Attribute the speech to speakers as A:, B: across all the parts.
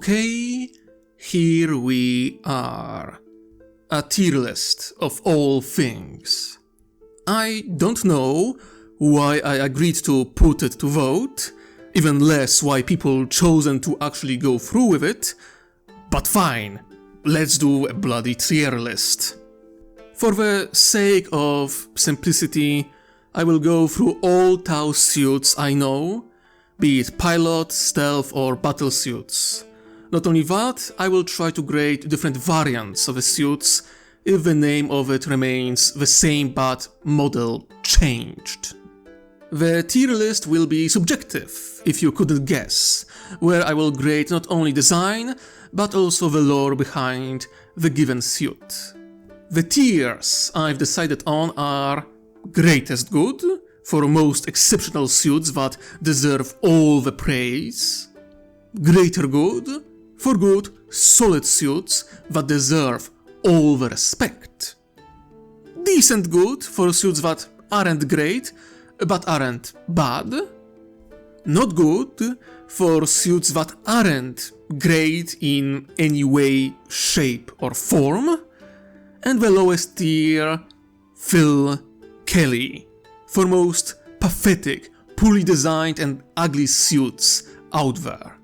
A: Okay, here we are. A tier list of all things. I don't know why I agreed to put it to vote, even less why people chosen to actually go through with it, but fine, let's do a bloody tier list. For the sake of simplicity, I will go through all Tau suits I know, be it pilot, stealth or battle suits. Not only that, I will try to grade different variants of the suits if the name of it remains the same but model changed. The tier list will be subjective, if you couldn't guess, where I will grade not only design, but also the lore behind the given suit. The tiers I've decided on are greatest good, for most exceptional suits that deserve all the praise, greater good, for good, solid suits that deserve all the respect, decent good, for suits that aren't great, but aren't bad, not good, for suits that aren't great in any way, shape or form, and the lowest tier, Phil Kelly, for most pathetic, poorly designed and ugly suits out there.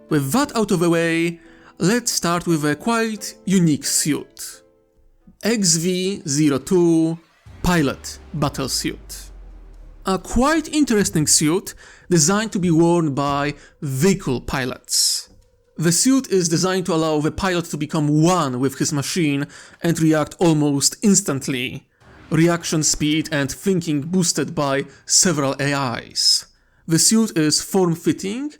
A: With that out of the way, let's start with a quite unique suit. XV8 Pilot Battle Suit. A quite interesting suit designed to be worn by vehicle pilots. The suit is designed to allow the pilot to become one with his machine and react almost instantly. Reaction speed and thinking boosted by several AIs. The suit is form-fitting,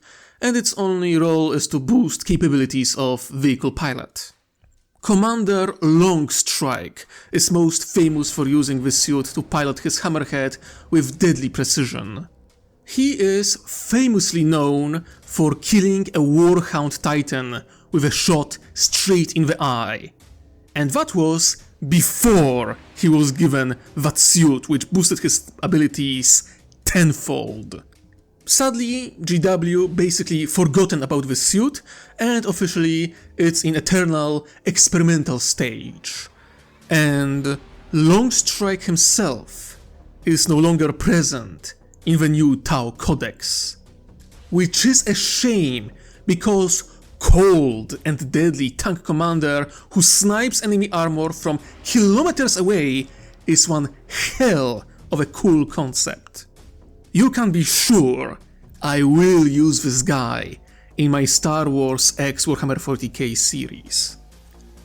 A: and its only role is to boost capabilities of vehicle pilot. Commander Longstrike is most famous for using this suit to pilot his hammerhead with deadly precision. He is famously known for killing a Warhound Titan with a shot straight in the eye. And that was before he was given that suit which boosted his abilities tenfold. Sadly, GW basically forgotten about this suit, and officially it's in eternal experimental stage. And Longstrike himself is no longer present in the new Tau Codex. Which is a shame, because cold and deadly tank commander who snipes enemy armor from kilometers away is one hell of a cool concept. You can be sure I will use this guy in my Star Wars X Warhammer 40k series.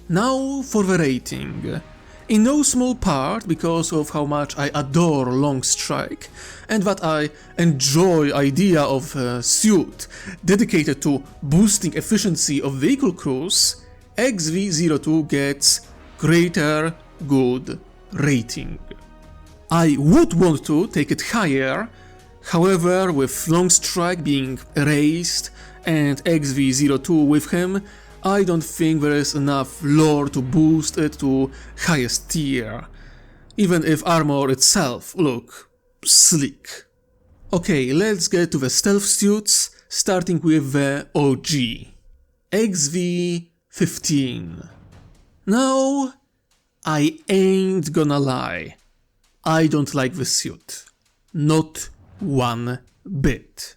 A: Now for the rating. In no small part because of how much I adore Longstrike and that I enjoy idea of a suit dedicated to boosting efficiency of vehicle crews, XV8 gets greater good rating. I would want to take it higher. However, with Longstrike being erased and XV8 with him, I don't think there is enough lore to boost it to highest tier, even if armor itself look sleek. Okay, let's get to the stealth suits, starting with the OG, XV8. Now, I ain't gonna lie, I don't like this suit. Not one bit.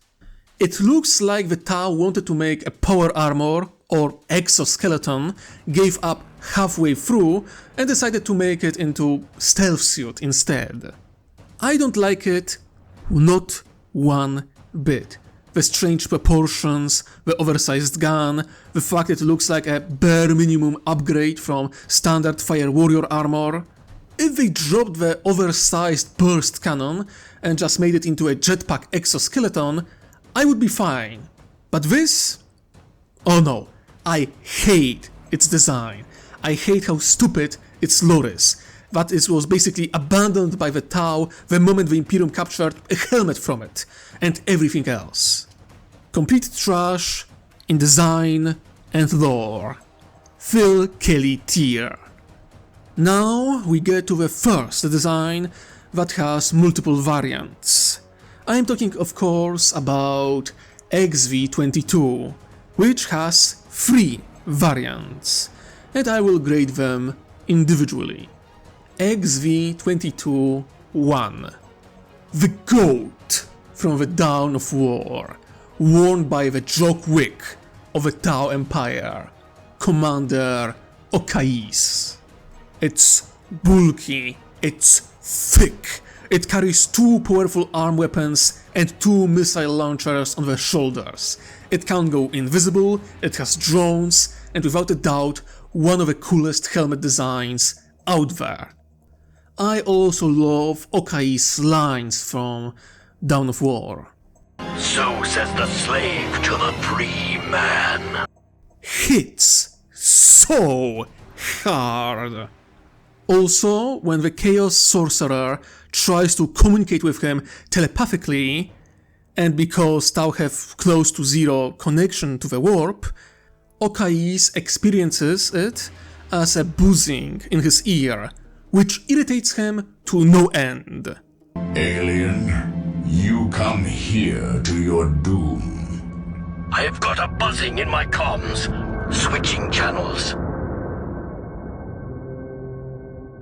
A: It looks like the Tau wanted to make a power armor or exoskeleton, gave up halfway through and decided to make it into stealth suit instead. I don't like it, not one bit. The strange proportions, the oversized gun, the fact that it looks like a bare minimum upgrade from standard Fire Warrior armor. If they dropped the oversized burst cannon and just made it into a jetpack exoskeleton, I would be fine. But this? Oh no, I hate its design. I hate how stupid its lore is. That it was basically abandoned by the Tau the moment the Imperium captured a helmet from it, and everything else. Complete trash in design and lore. Phil Kelly tier. Now we get to the first design that has multiple variants. I am talking of course about XV8, which has 3 variants, and I will grade them individually. XV22-1, the GOAT from the Dawn of War, worn by the Jokwik of the Tau Empire, Commander Okais. It's bulky, it's thick, it carries 2 powerful arm weapons and 2 missile launchers on the shoulders. It can go invisible, it has drones, and without a doubt, one of the coolest helmet designs out there. I also love Okai's lines from Dawn of War.
B: So says the slave to the free man.
A: Hits so hard. Also, when the Chaos Sorcerer tries to communicate with him telepathically, and because Tau have close to 0 connection to the warp, Okais experiences it as a buzzing in his ear, which irritates him to no end.
C: Alien, you come here to your doom.
B: I've got a buzzing in my comms. Switching channels.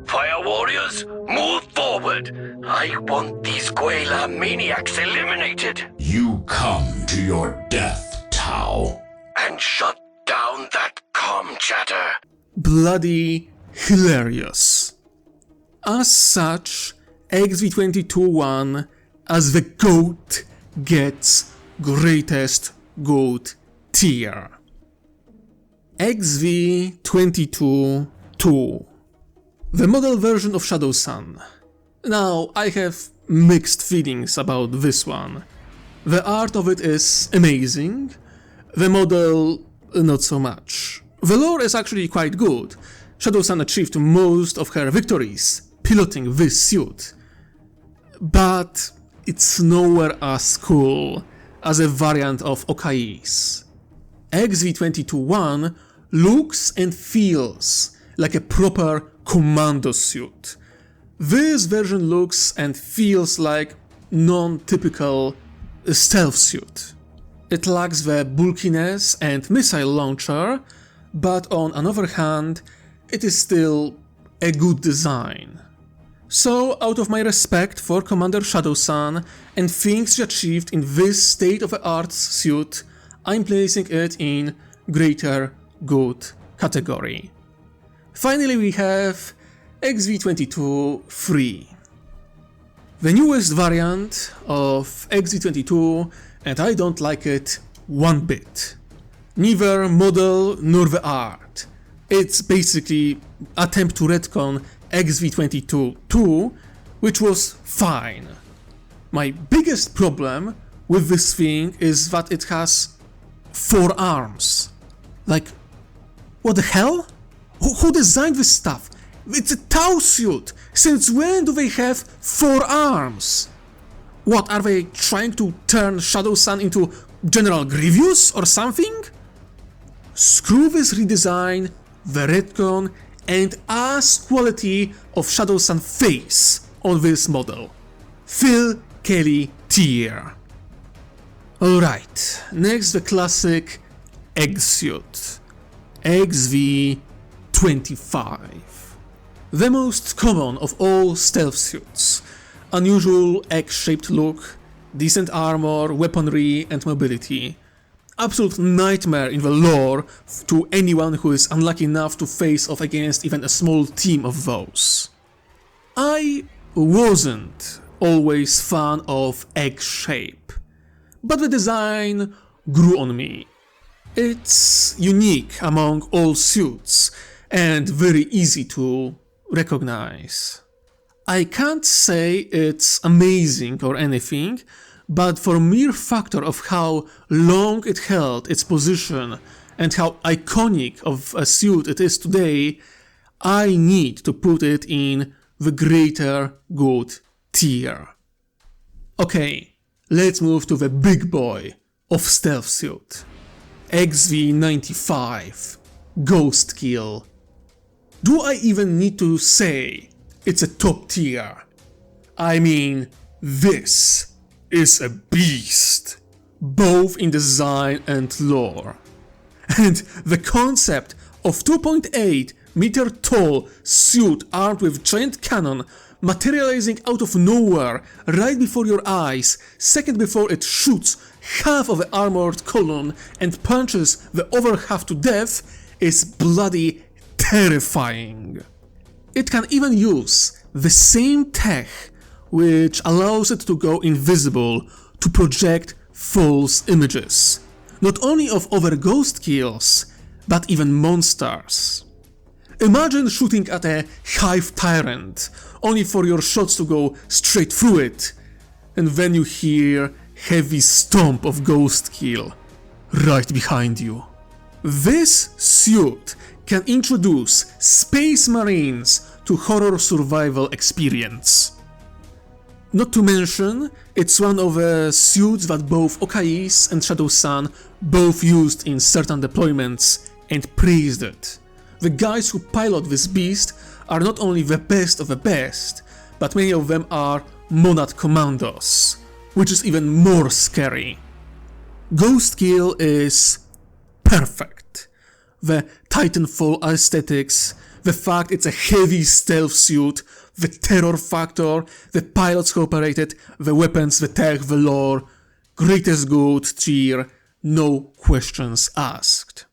B: Fire warriors, move forward. I want these Guela maniacs eliminated.
C: You come to your death, Tau.
B: And shut down that comm chatter.
A: Bloody hilarious. As such, XV22-1 as the GOAT gets greatest GOAT tier. XV22-2, the model version of Shadow Sun. Now, I have mixed feelings about this one. The art of it is amazing, the model not so much. The lore is actually quite good. Shadow Sun achieved most of her victories piloting this suit, but it's nowhere as cool as a variant of Okai's. XV22-1 looks and feels like a proper commando suit. This version looks and feels like non-typical stealth suit. It lacks the bulkiness and missile launcher, but on another hand, it is still a good design. So, out of my respect for Commander Shadow Sun and things she achieved in this state-of-the-art suit, I'm placing it in Greater Good category. Finally, we have XV22-3. The newest variant of XV22, and I don't like it one bit. Neither model nor the art. It's basically attempt to retcon XV22-2, which was fine. My biggest problem with this thing is that it has 4 arms. Like, what the hell? Who designed this stuff? It's a Tau suit! Since when do they have 4 arms? What, are they trying to turn Shadow Sun into General Grievous or something? Screw this redesign, the retcon, and ass quality of Shadow Sun face on this model. Phil Kelly tier. Alright, next the classic egg suit. XV25. The most common of all stealth suits. Unusual egg-shaped look, decent armor, weaponry and mobility. Absolute nightmare in the lore to anyone who is unlucky enough to face off against even a small team of those. I wasn't always fan of egg shape, but the design grew on me. It's unique among all suits and very easy to recognize. I can't say it's amazing or anything, but for mere factor of how long it held its position and how iconic of a suit it is today, I need to put it in the Greater Good tier. Okay, let's move to the big boy of stealth suit. XV95, Ghost Kill. Do I even need to say it's a top tier? I mean, this is a beast, both in design and lore. And the concept of 2.8 meter tall suit armed with giant cannon materializing out of nowhere right before your eyes, second before it shoots half of the armored column and punches the other half to death is bloody terrifying. It can even use the same tech which allows it to go invisible to project false images, not only of other ghost kills, but even monsters. Imagine shooting at a hive tyrant, only for your shots to go straight through it, and then you hear heavy stomp of ghost kill right behind you. This suit can introduce Space Marines to horror survival experience. Not to mention, it's one of the suits that both Okais and Shadow Sun both used in certain deployments and praised it. The guys who pilot this beast are not only the best of the best, but many of them are Monad Commandos, which is even more scary. Ghost Kill is perfect. The Titanfall aesthetics, the fact it's a heavy stealth suit, the terror factor, the pilots who operate it, the weapons, the tech, the lore, greatest good tier, no questions asked.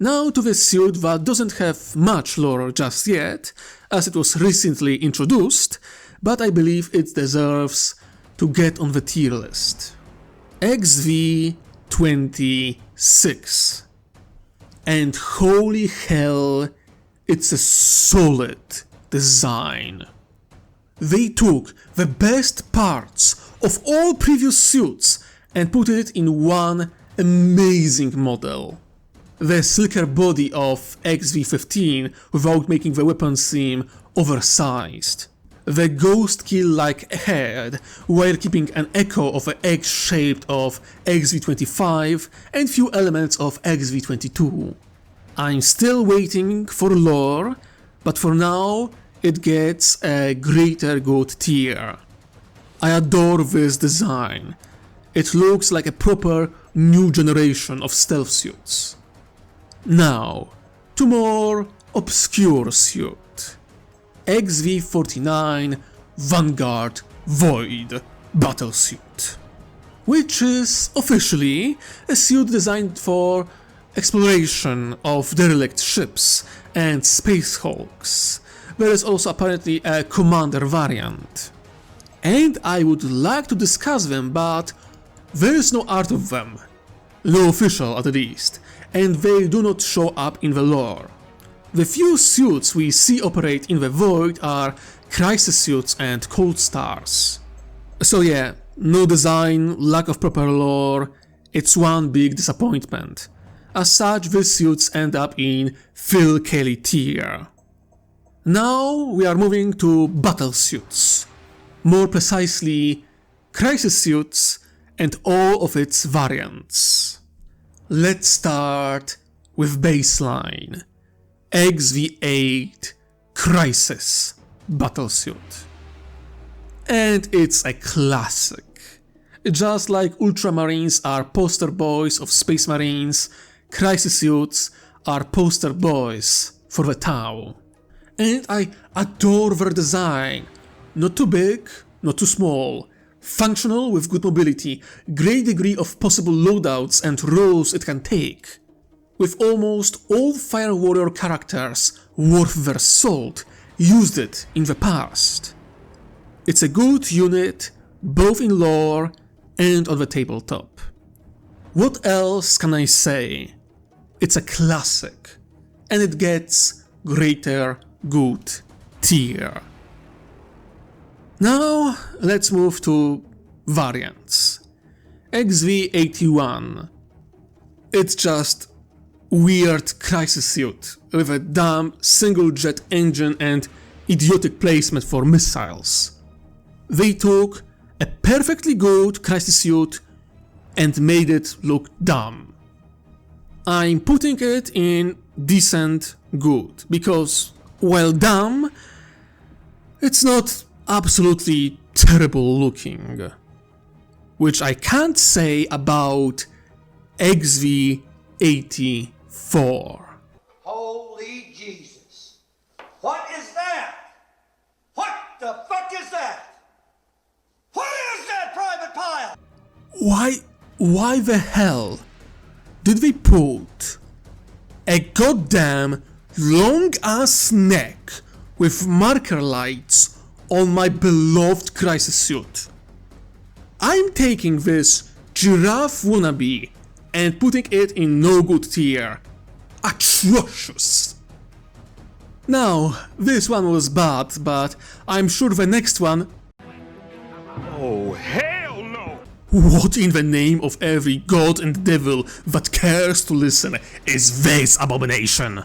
A: Now to the suit that doesn't have much lore just yet, as it was recently introduced, but I believe it deserves to get on the tier list. XV8. And holy hell, it's a solid design. They took the best parts of all previous suits and put it in one amazing model. The slicker body of XV15 without making the weapon seem oversized. The ghost kill-like head while keeping an echo of the egg-shaped of XV25 and few elements of XV22. I'm still waiting for lore, but for now it gets a greater good tier. I adore this design. It looks like a proper new generation of stealth suits. Now, to more obscure suit. XV49 Vanguard Void Battlesuit, which is officially a suit designed for exploration of derelict ships and space hulks. There is also apparently a commander variant. And I would like to discuss them, but there is no art of them. No official at least, and they do not show up in the lore. The few suits we see operate in the Void are Crisis suits and Cold Stars. So yeah, no design, lack of proper lore, it's one big disappointment. As such, these suits end up in Phil Kelly tier. Now we are moving to battle suits. More precisely, Crisis suits and all of its variants. Let's start with baseline. XV8 Crisis Battlesuit. And it's a classic. Just like Ultramarines are poster boys of Space Marines, Crisis suits are poster boys for the Tau. And I adore their design. Not too big, not too small. Functional with good mobility, great degree of possible loadouts and roles it can take. With almost all Fire Warrior characters worth their salt used it in the past. It's a good unit, both in lore and on the tabletop. What else can I say? It's a classic, and it gets greater good tier. Now let's move to variants. XV81. It's just weird crisis suit with a dumb single jet engine and idiotic placement for missiles. They took a perfectly good crisis suit and made it look dumb. I'm putting it in decent good because while dumb, it's not absolutely terrible looking, which I can't say about XV81. XV884.
D: Holy Jesus. What is that? What the fuck is that? What is that, Private Pile?
A: Why the hell did they put a goddamn long-ass neck with marker lights on my beloved crisis suit? I'm taking this giraffe wannabe and putting it in no good tier. Atrocious. Now, this one was bad, but I'm sure the next one...
B: Oh, hell no!
A: What in the name of every god and devil that cares to listen is this abomination?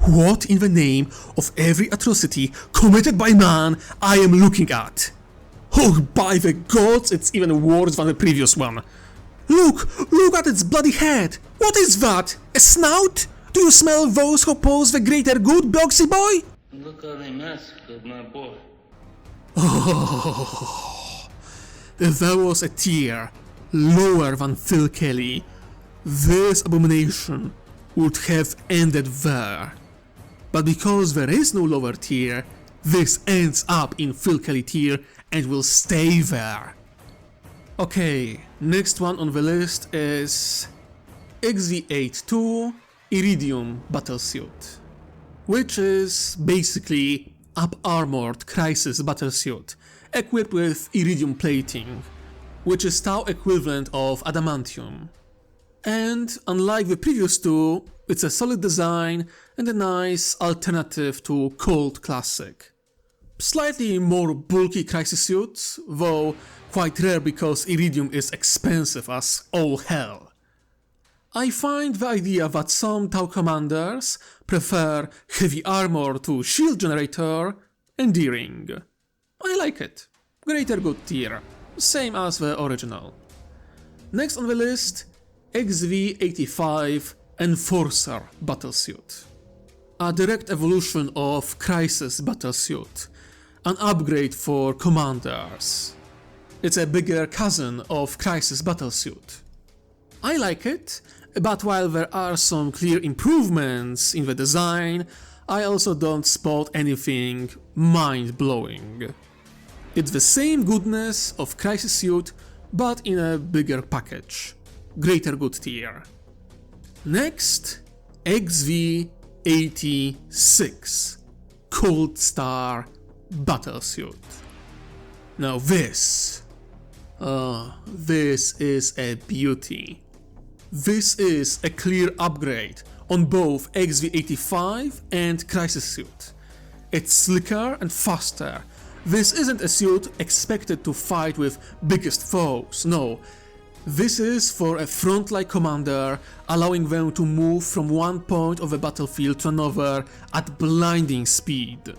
A: What in the name of every atrocity committed by man I am looking at? Oh, by the gods, it's even worse than the previous one. Look at its bloody head! What is that? A snout? Do you smell those who pose the greater good, Boxy boy?
E: Look how they massacred my boy.
A: Oh, if there was a tier lower than Phil Kelly, this abomination would have ended there. But because there is no lower tier, this ends up in Phil Kelly tier and will stay there. Okay, next one on the list is XV8 Iridium Battlesuit, which is basically up-armored Crisis Battlesuit equipped with Iridium plating, which is Tau equivalent of Adamantium. And unlike the previous two, it's a solid design and a nice alternative to Cold Classic. Slightly more bulky crisis suits, though quite rare because Iridium is expensive as all hell. I find the idea that some Tau commanders prefer heavy armor to shield generator endearing. I like it. Greater good tier, same as the original. Next on the list, XV85 Enforcer Battlesuit. A direct evolution of Crisis Battlesuit, an upgrade for commanders. It's a bigger cousin of Crisis Battlesuit. I like it, but while there are some clear improvements in the design, I also don't spot anything mind-blowing. It's the same goodness of Crisis Suit, but in a bigger package. Greater good tier. Next, XV86 Cold Star Battlesuit. Now this is a beauty. This is a clear upgrade on both XV85 and Crisis Suit. It's slicker and faster. This isn't a suit expected to fight with biggest foes, no. This is for a frontline commander, allowing them to move from one point of the battlefield to another at blinding speed.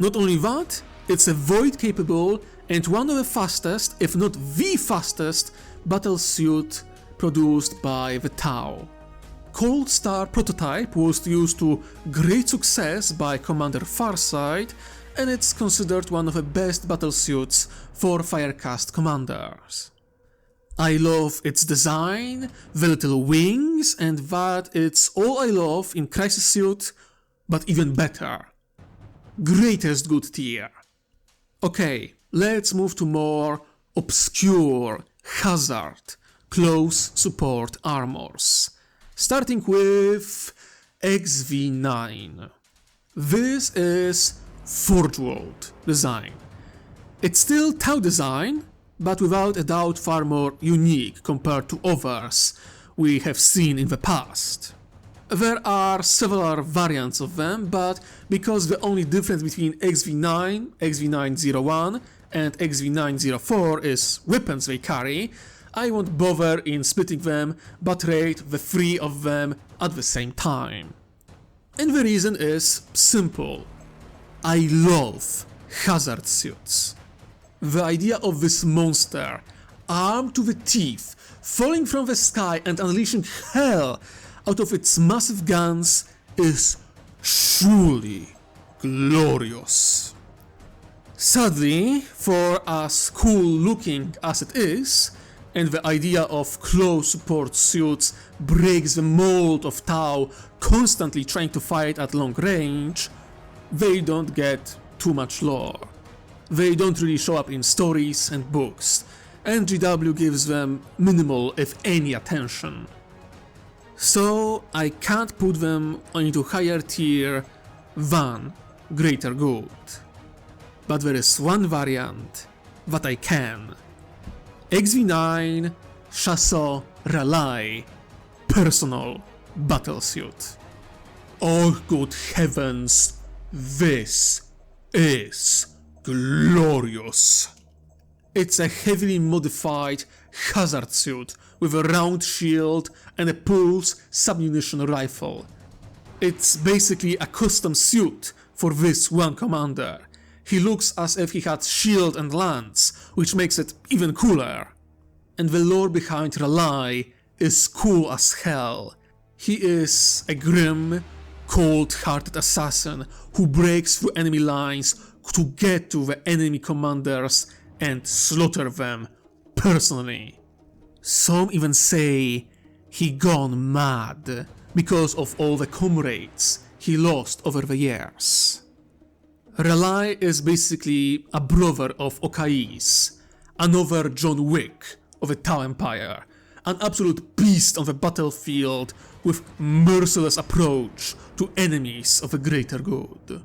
A: Not only that, it's a void capable and one of the fastest, if not the fastest, battlesuit produced by the Tau. Cold Star prototype was used to great success by Commander Farsight, and it's considered one of the best battlesuits for Firecast commanders. I love its design, the little wings, and that it's all I love in Crisis Suit, but even better. Greatest good tier. Okay, let's move to more obscure, hazard, close support armors. Starting with XV9. This is Forge World design. It's still Tau design, but without a doubt far more unique compared to others we have seen in the past. There are several variants of them, but because the only difference between XV9, XV901 and XV904 is weapons they carry, I won't bother in splitting them, but rate the three of them at the same time. And the reason is simple. I love hazard suits. The idea of this monster, armed to the teeth, falling from the sky and unleashing hell out of its massive guns is truly glorious. Sadly, for as cool looking as it is, and the idea of close support suits breaks the mold of Tau constantly trying to fight at long range, they don't get too much lore. They don't really show up in stories and books, and GW gives them minimal if any attention. So I can't put them into higher tier than Greater Good. But there is one variant that I can. XV9 Chasseur Relay Personal Battlesuit. Oh good heavens, this is glorious. It's a heavily modified hazard suit with a round shield and a pulse submunition rifle. It's basically a custom suit for this one commander. He looks as if he had shield and lance, which makes it even cooler. And the lore behind Relay is cool as hell. He is a grim, cold-hearted assassin who breaks through enemy lines to get to the enemy commanders and slaughter them personally. Some even say he gone mad because of all the comrades he lost over the years. Relay is basically a brother of Okai's, another John Wick of the Tau Empire, an absolute beast on the battlefield with merciless approach to enemies of the greater good.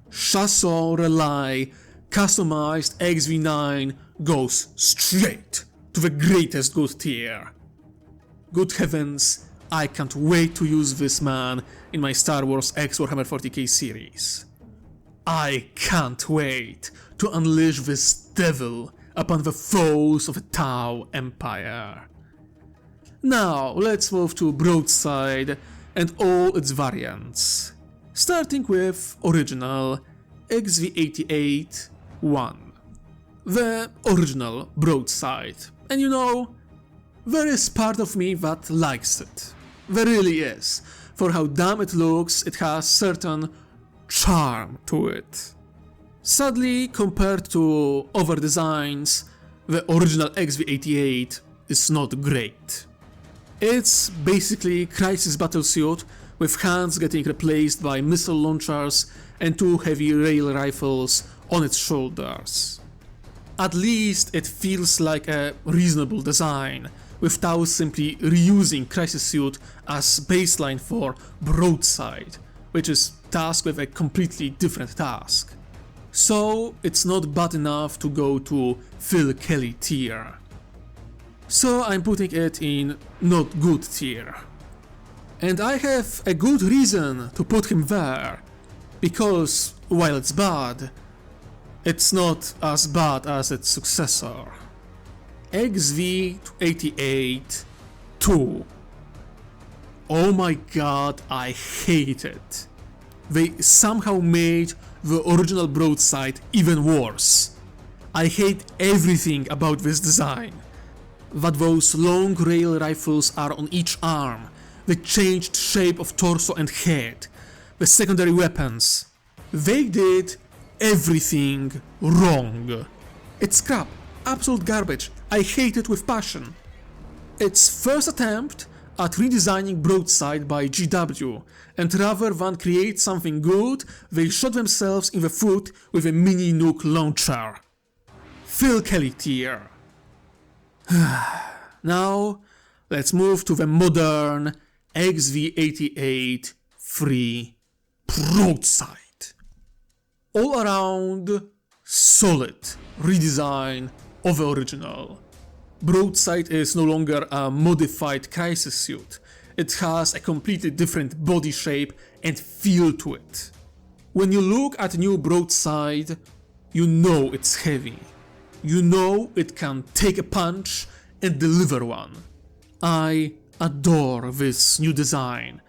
A: Chasseur Relay customized XV9 goes straight to the greatest good tier. Good heavens, I can't wait to use this man in my Star Wars X Warhammer 40k series. I can't wait to unleash this devil upon the foes of the Tau Empire. Now let's move to Broadside and all its variants, starting with original XV8-1. The original Broadside, and you know, there is part of me that likes it. There really is. For how dumb it looks, it has certain charm to it. Sadly, compared to other designs, the original XV8 is not great. It's basically Crisis Battlesuit with hands getting replaced by missile launchers and 2 heavy rail rifles on its shoulders. At least it feels like a reasonable design, with Tau simply reusing Crisis Suit as baseline for Broadside, which is tasked with a completely different task. So it's not bad enough to go to Phil Kelly tier. So I'm putting it in not good tier. And I have a good reason to put him there, because while it's bad, it's not as bad as its successor. XV8-2. Oh my god, I hate it. They somehow made the original Broadside even worse. I hate everything about this design. That those long rail rifles are on each arm, the changed shape of torso and head, the secondary weapons. They did everything wrong. It's crap, absolute garbage. I hate it with passion. Its first attempt at redesigning Broadside by GW, and rather than create something good, they shot themselves in the foot with a mini nuke launcher. Phil Kelly tier. Now, let's move to the modern XV8-3 Broadside. All around, solid redesign of the original. Broadside is no longer a modified Crisis Suit. It has a completely different body shape and feel to it. When you look at new Broadside, you know it's heavy. You know it can take a punch and deliver one. I adore this new design.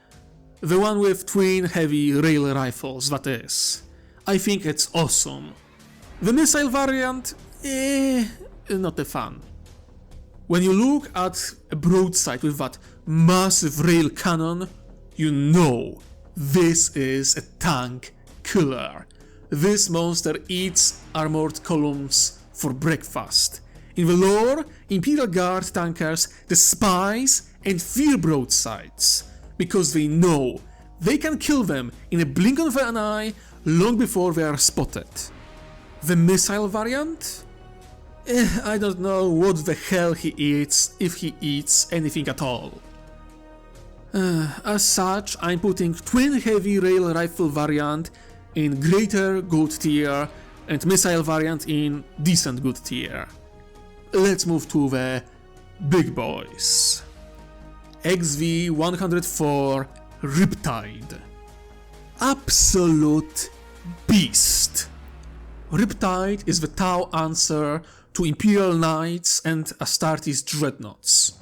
A: The one with twin heavy rail rifles, that is. I think it's awesome. The missile variant, not a fan. When you look at a Broadside with that massive rail cannon, you know this is a tank killer. This monster eats armored columns for breakfast. In the lore, Imperial Guard tankers despise and fear broadsides, because they know they can kill them in a blink of an eye long before they are spotted. The missile variant? I don't know what the hell he eats, if he eats anything at all. As such, I'm putting twin heavy rail rifle variant in greater good tier and missile variant in decent good tier. Let's move to the big boys. XV8 Riptide. Absolute beast. Riptide is the Tau answer to Imperial Knights and Astartes Dreadnoughts.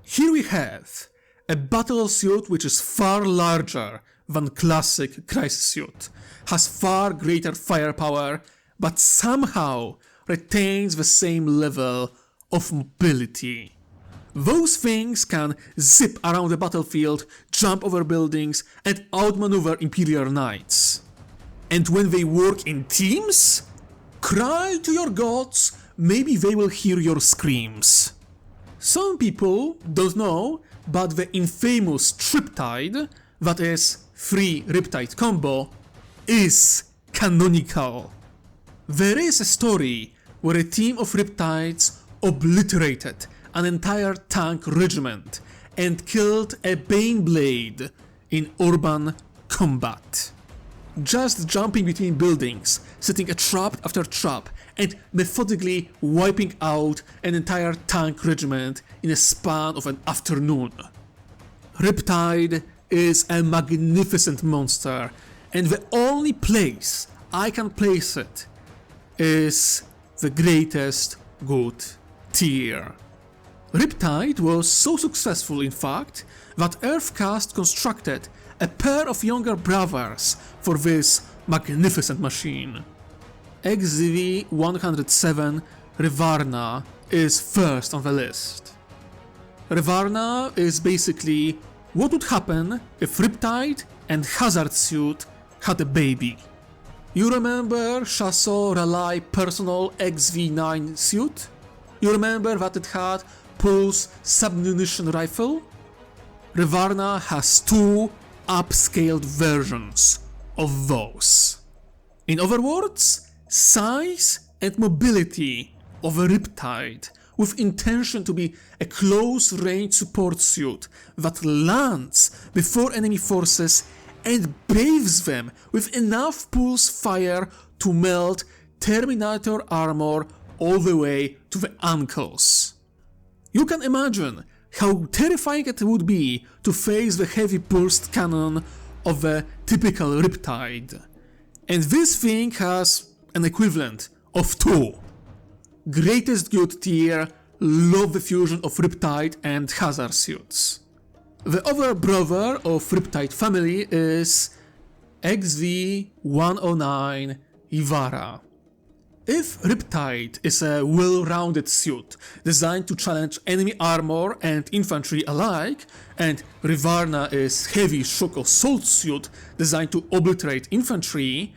A: Here we have a battle suit which is far larger than classic crisis suit, has far greater firepower, but somehow retains the same level of mobility. Those things can zip around the battlefield, jump over buildings, and outmaneuver Imperial Knights. And when they work in teams, cry to your gods, maybe they will hear your screams. Some people don't know, but the infamous Triptide, that is 3 Riptide combo, is canonical. There is a story where a team of Riptides obliterated an entire tank regiment and killed a Baneblade in urban combat. Just jumping between buildings, setting a trap after trap, and methodically wiping out an entire tank regiment in a span of an afternoon. Riptide is a magnificent monster, and the only place I can place it is the greatest good tier. Riptide was so successful, in fact, that Earthcast constructed a pair of younger brothers for this magnificent machine. XV8 Revarna is first on the list. Revarna is basically what would happen if Riptide and Hazard Suit had a baby. You remember Chasseur Raleigh personal XV9 suit? You remember that it had pulse submunition rifle? Revarna has 2 upscaled versions of those. In other words, size and mobility of a Riptide with intention to be a close-range support suit that lands before enemy forces and bathes them with enough pulse fire to melt Terminator armor all the way to the ankles. You can imagine how terrifying it would be to face the heavy pulsed cannon of a typical Riptide. And this thing has an equivalent of 2. Greatest good tier, love the fusion of Riptide and Hazard suits. The other brother of Riptide family is XV109 Ivara. If Riptide is a well-rounded suit designed to challenge enemy armor and infantry alike, and Revarna is heavy shock assault suit designed to obliterate infantry,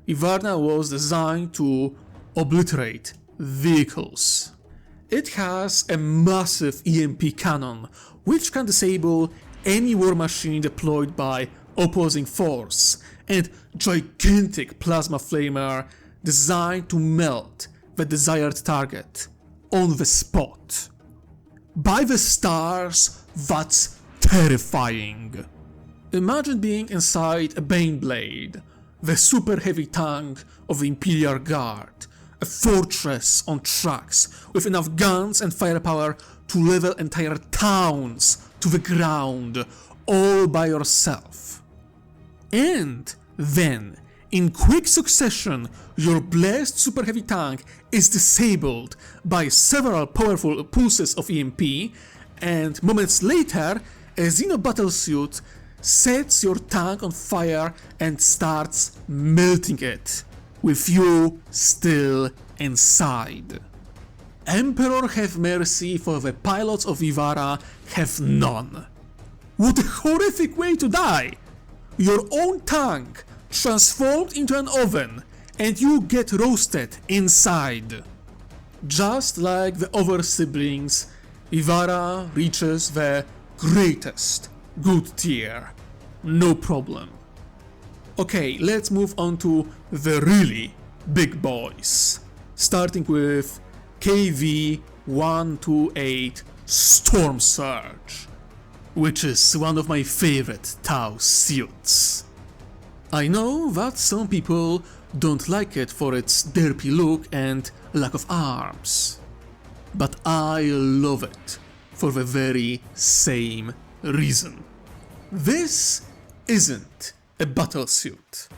A: Ivarna was designed to obliterate vehicles. It has a massive EMP cannon, which can disable any war machine deployed by opposing force, and gigantic plasma flamer designed to melt the desired target on the spot. By the stars, that's terrifying. Imagine being inside a Baneblade, the super heavy tank of the Imperial Guard, a fortress on tracks with enough guns and firepower to level entire towns to the ground all by yourself. And then, in quick succession, your blessed super heavy tank is disabled by several powerful pulses of EMP, and moments later, a Xeno battlesuit sets your tank on fire and starts melting it, with you still inside. Emperor have mercy, for the pilots of Ivara have none. What a horrific way to die! Your own tank transformed into an oven, and you get roasted inside. Just like the other siblings, Ivara reaches the greatest good tier. No problem. Okay, let's move on to the really big boys. Starting with KV8 Storm Surge, which is one of my favorite Tau suits. I know that some people don't like it for its derpy look and lack of arms, but I love it for the very same reason. This isn't a battle suit.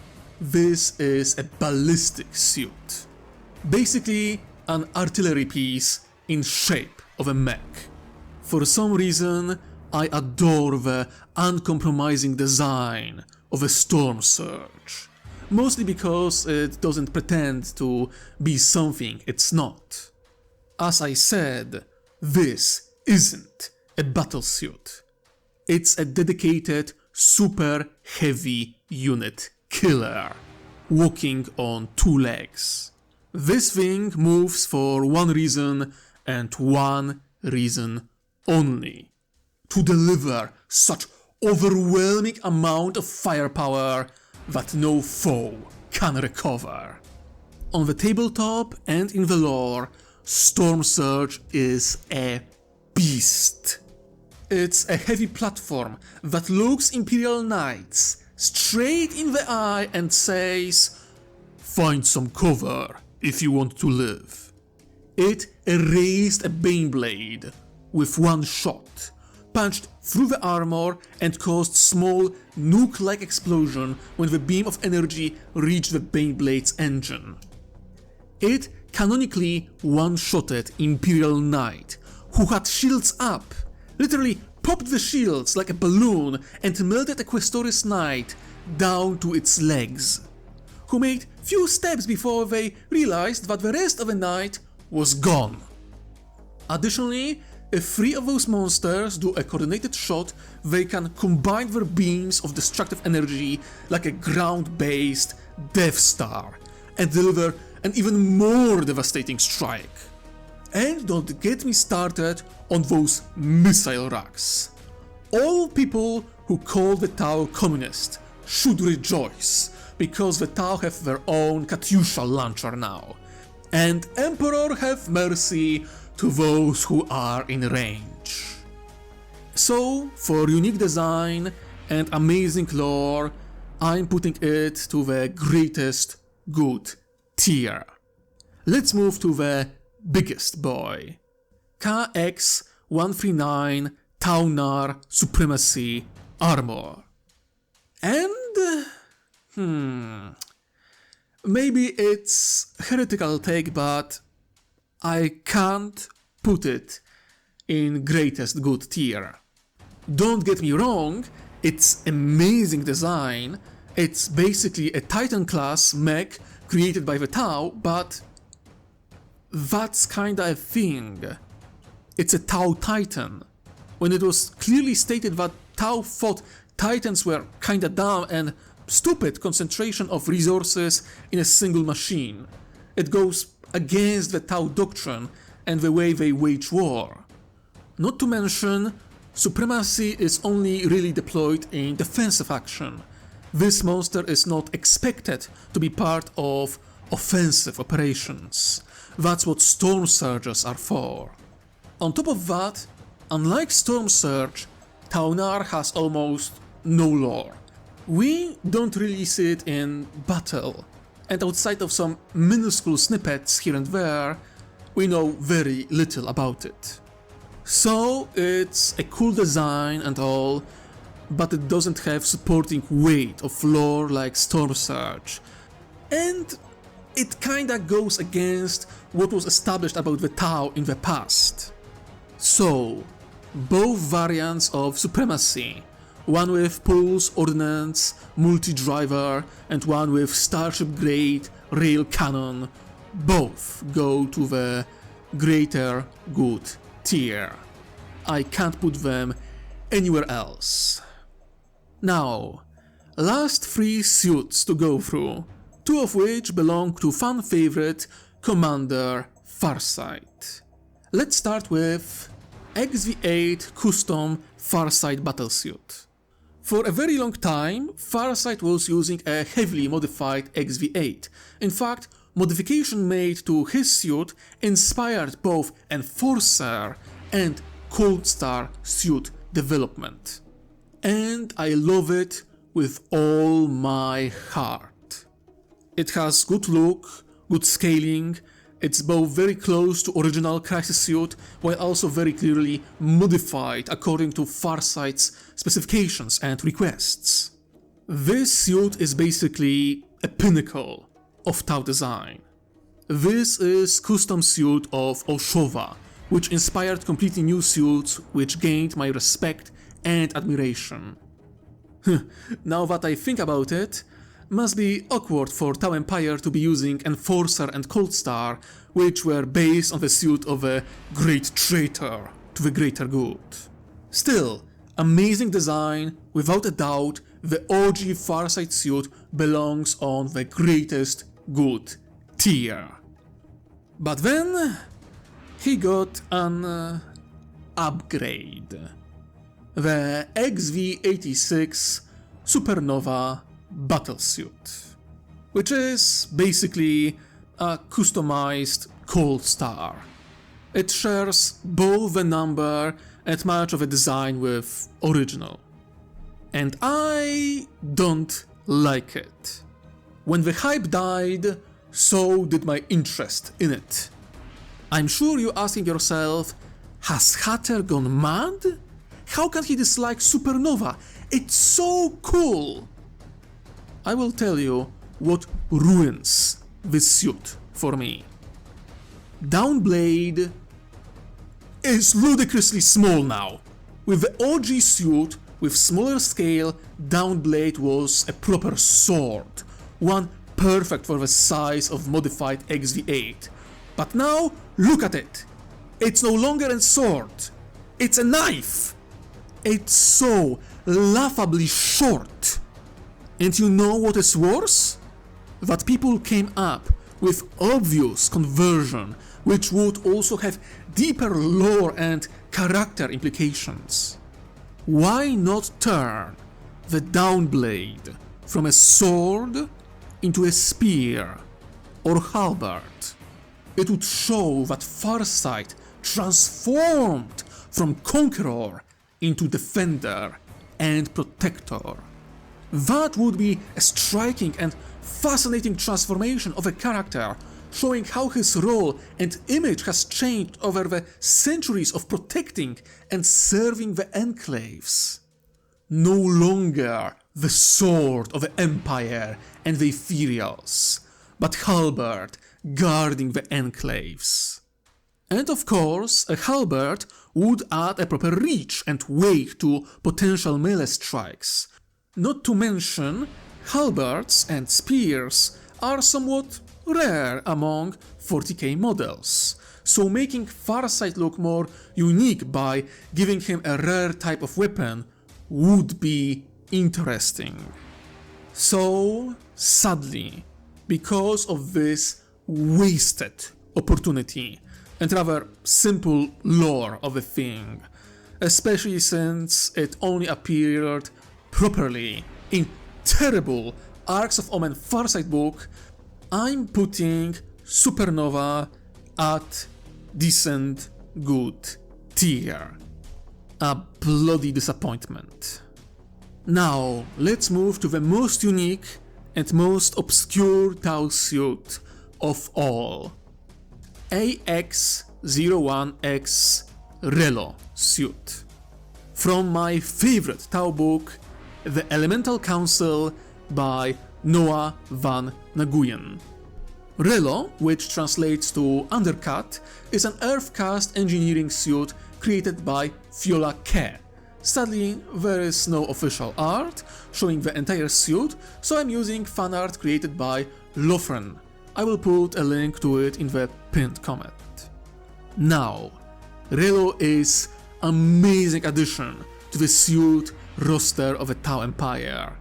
A: This is a ballistic suit. Basically an artillery piece in shape of a mech. For some reason, I adore the uncompromising design of a Storm Surge. Mostly because it doesn't pretend to be something it's not. As I said, this isn't a battlesuit. It's a dedicated super heavy unit killer, walking on two legs. This thing moves for one reason and one reason only: to deliver such overwhelming amount of firepower that no foe can recover. On the tabletop and in the lore, Storm Surge is a beast. It's a heavy platform that looks Imperial Knights straight in the eye and says, "Find some cover if you want to live." It erased a Baneblade with one shot, punched through the armor and caused small nuke-like explosion when the beam of energy reached the Baneblade's engine. It canonically one-shotted Imperial Knight, who had shields up, literally popped the shields like a balloon and melted a Questoris Knight down to its legs, who made few steps before they realized that the rest of the knight was gone. Additionally, if 3 of those monsters do a coordinated shot, they can combine their beams of destructive energy like a ground-based Death Star and deliver an even more devastating strike. And don't get me started on those missile racks. All people who call the Tau communist should rejoice, because the Tau have their own Katyusha launcher now. And Emperor have mercy to those who are in range. So, for unique design and amazing lore, I'm putting it to the greatest good tier. Let's move to the biggest boy. KX139 Taunar Supremacy Armor. And maybe it's heretical take, but I can't put it in greatest good tier. Don't get me wrong, it's amazing design. It's basically a Titan class mech created by the Tau, but that's kinda a thing. It's a Tau Titan, when it was clearly stated that Tau thought Titans were kinda dumb and stupid concentration of resources in a single machine. It goes against the Tau doctrine and the way they wage war. Not to mention, supremacy is only really deployed in defensive action. This monster is not expected to be part of offensive operations. That's what Storm Surges are for. On top of that, unlike Storm Surge, Taunar has almost no lore. We don't really see it in battle, and outside of some minuscule snippets here and there, we know very little about it. So it's a cool design and all, but it doesn't have supporting weight of lore like Storm Surge, and it kinda goes against what was established about the Tau in the past. So, both variants of Supremacy, one with Pulse Ordnance, multi-driver, and one with Starship-grade rail cannon, both go to the greater good tier. I can't put them anywhere else. Now, last 3 suits to go through, 2 of which belong to fan favorite Commander Farsight. Let's start with XV8 custom Farsight battlesuit. For a very long time, Farsight was using a heavily modified XV8. In fact, modification made to his suit inspired both Enforcer and Cold Star suit development. And I love it with all my heart. It has good look, good scaling, it's both very close to original Crisis suit while also very clearly modified according to Farsight's specifications and requests. This suit is basically a pinnacle of Tau design. This is custom suit of Oshova, which inspired completely new suits which gained my respect and admiration. Now that I think about it, must be awkward for Tau Empire to be using Enforcer and Cold Star, which were based on the suit of a great traitor to the greater good. Still, amazing design, without a doubt, the OG Farsight suit belongs on the greatest good tier. But then, he got an upgrade. The XV8 Supernova battlesuit, which is basically a customized Cold Star. It shares both the number and much of the design with original. And I don't like it. When the hype died, so did my interest in it. I'm sure you're asking yourself, has Hatter gone mad? How can he dislike Supernova? It's so cool! I will tell you what ruins this suit for me. Downblade is ludicrously small now. With the OG suit, with smaller scale, Downblade was a proper sword, one perfect for the size of modified XV8. But now, look at it! It's no longer a sword, it's a knife! It's so laughably short. And you know what is worse? That people came up with obvious conversion, which would also have deeper lore and character implications. Why not turn the Downblade from a sword into a spear or halberd? It would show that Farsight transformed from conqueror into defender and protector. That would be a striking and fascinating transformation of a character, showing how his role and image has changed over the centuries of protecting and serving the enclaves. No longer the sword of the Empire and the Ethereals, but halberd guarding the enclaves. And of course, a halberd would add a proper reach and weight to potential melee strikes. Not to mention, halberds and spears are somewhat rare among 40k models, so making Farsight look more unique by giving him a rare type of weapon would be interesting. So, sadly, because of this wasted opportunity and rather simple lore of the thing, especially since it only appeared properly in terrible Arcs of Omen Farsight book, I'm putting Supernova at decent good tier. A bloody disappointment. Now, let's move to the most unique and most obscure Tau suit of all. AX01X Relo suit. From my favorite Tau book, The Elemental Council by Noah van Nguyen. Relo, which translates to undercut, is an Earthcast engineering suit created by Fiola Ke. Sadly, there is no official art showing the entire suit, so I'm using fan art created by Lofren. I will put a link to it in the pinned comment. Now, Relo is an amazing addition to the suit roster of the Tau Empire.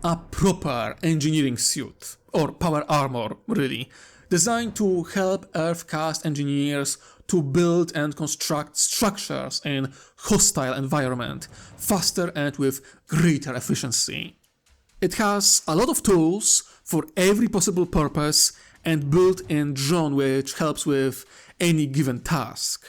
A: A proper engineering suit, or power armor really, designed to help Earth-caste engineers to build and construct structures in hostile environment faster and with greater efficiency. It has a lot of tools for every possible purpose and built-in drone which helps with any given task.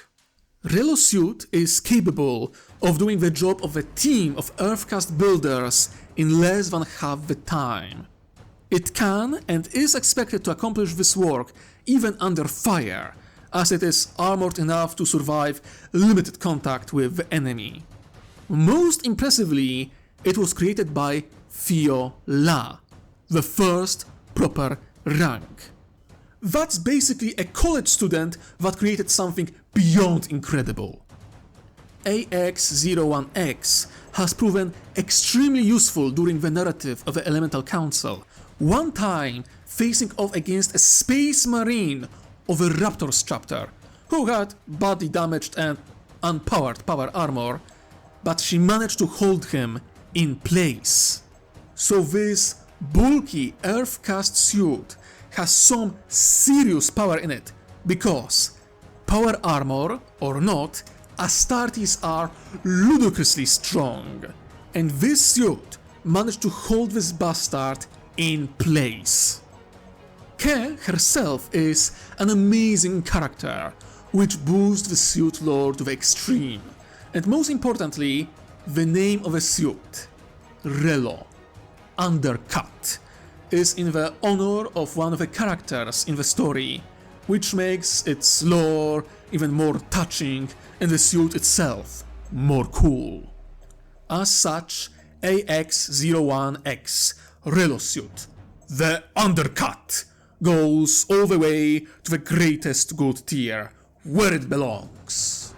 A: Relo suit is capable of doing the job of a team of Earth-caste builders in less than half the time. It can and is expected to accomplish this work even under fire, as it is armored enough to survive limited contact with the enemy. Most impressively, it was created by Theo La, the first proper rank. That's basically a college student that created something beyond incredible. AX-01X has proven extremely useful during the narrative of the Elemental Council, one time facing off against a space marine of a Raptor's chapter, who had badly damaged and unpowered power armor, but she managed to hold him in place. So this bulky Earth-cast suit has some serious power in it, because, power armor or not, Astartes are ludicrously strong, and this suit managed to hold this bastard in place. Ke herself is an amazing character, which boosts the suit lore to the extreme, and most importantly, the name of the suit, Relo, Undercut, is in the honor of one of the characters in the story, which makes its lore even more touching and the suit itself more cool. As such, AX-01X Relo suit, the Undercut, goes all the way to the greatest good tier, where it belongs.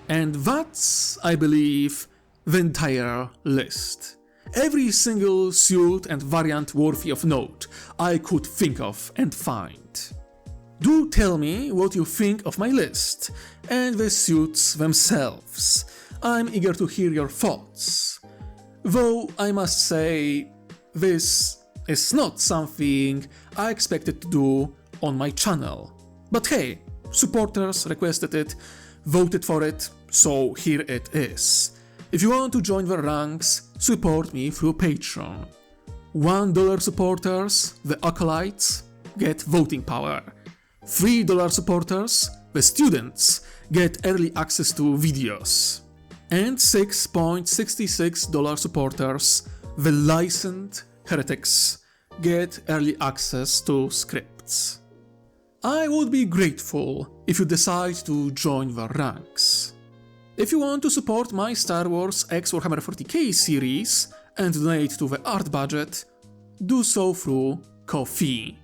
A: And that's, I believe, the entire list. Every single suit and variant worthy of note I could think of and find. Do tell me what you think of my list, and the suits themselves. I'm eager to hear your thoughts. Though I must say, this is not something I expected to do on my channel. But hey, supporters requested it, voted for it, so here it is. If you want to join the ranks, support me through Patreon. $1 supporters, the Acolytes, get voting power. $3 supporters, the students, get early access to videos. And $6.66 supporters, the licensed heretics, get early access to scripts. I would be grateful if you decide to join the ranks. If you want to support my Star Wars x Warhammer 40k series and donate to the art budget, do so through Ko-fi.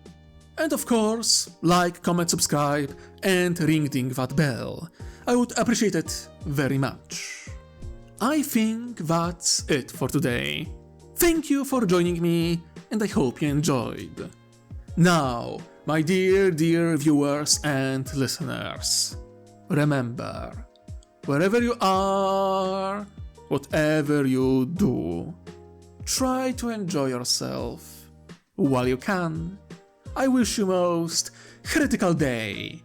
A: And of course, like, comment, subscribe, and ring-ding that bell. I would appreciate it very much. I think that's it for today. Thank you for joining me, and I hope you enjoyed. Now, my dear viewers and listeners, remember, wherever you are, whatever you do, try to enjoy yourself while you can. I wish you most heretical day.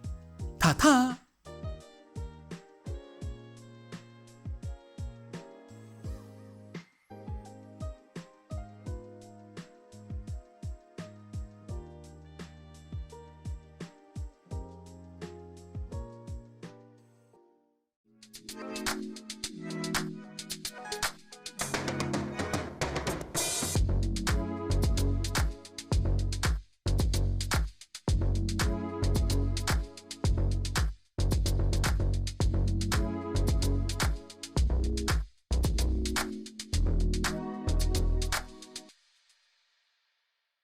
A: Ta-ta!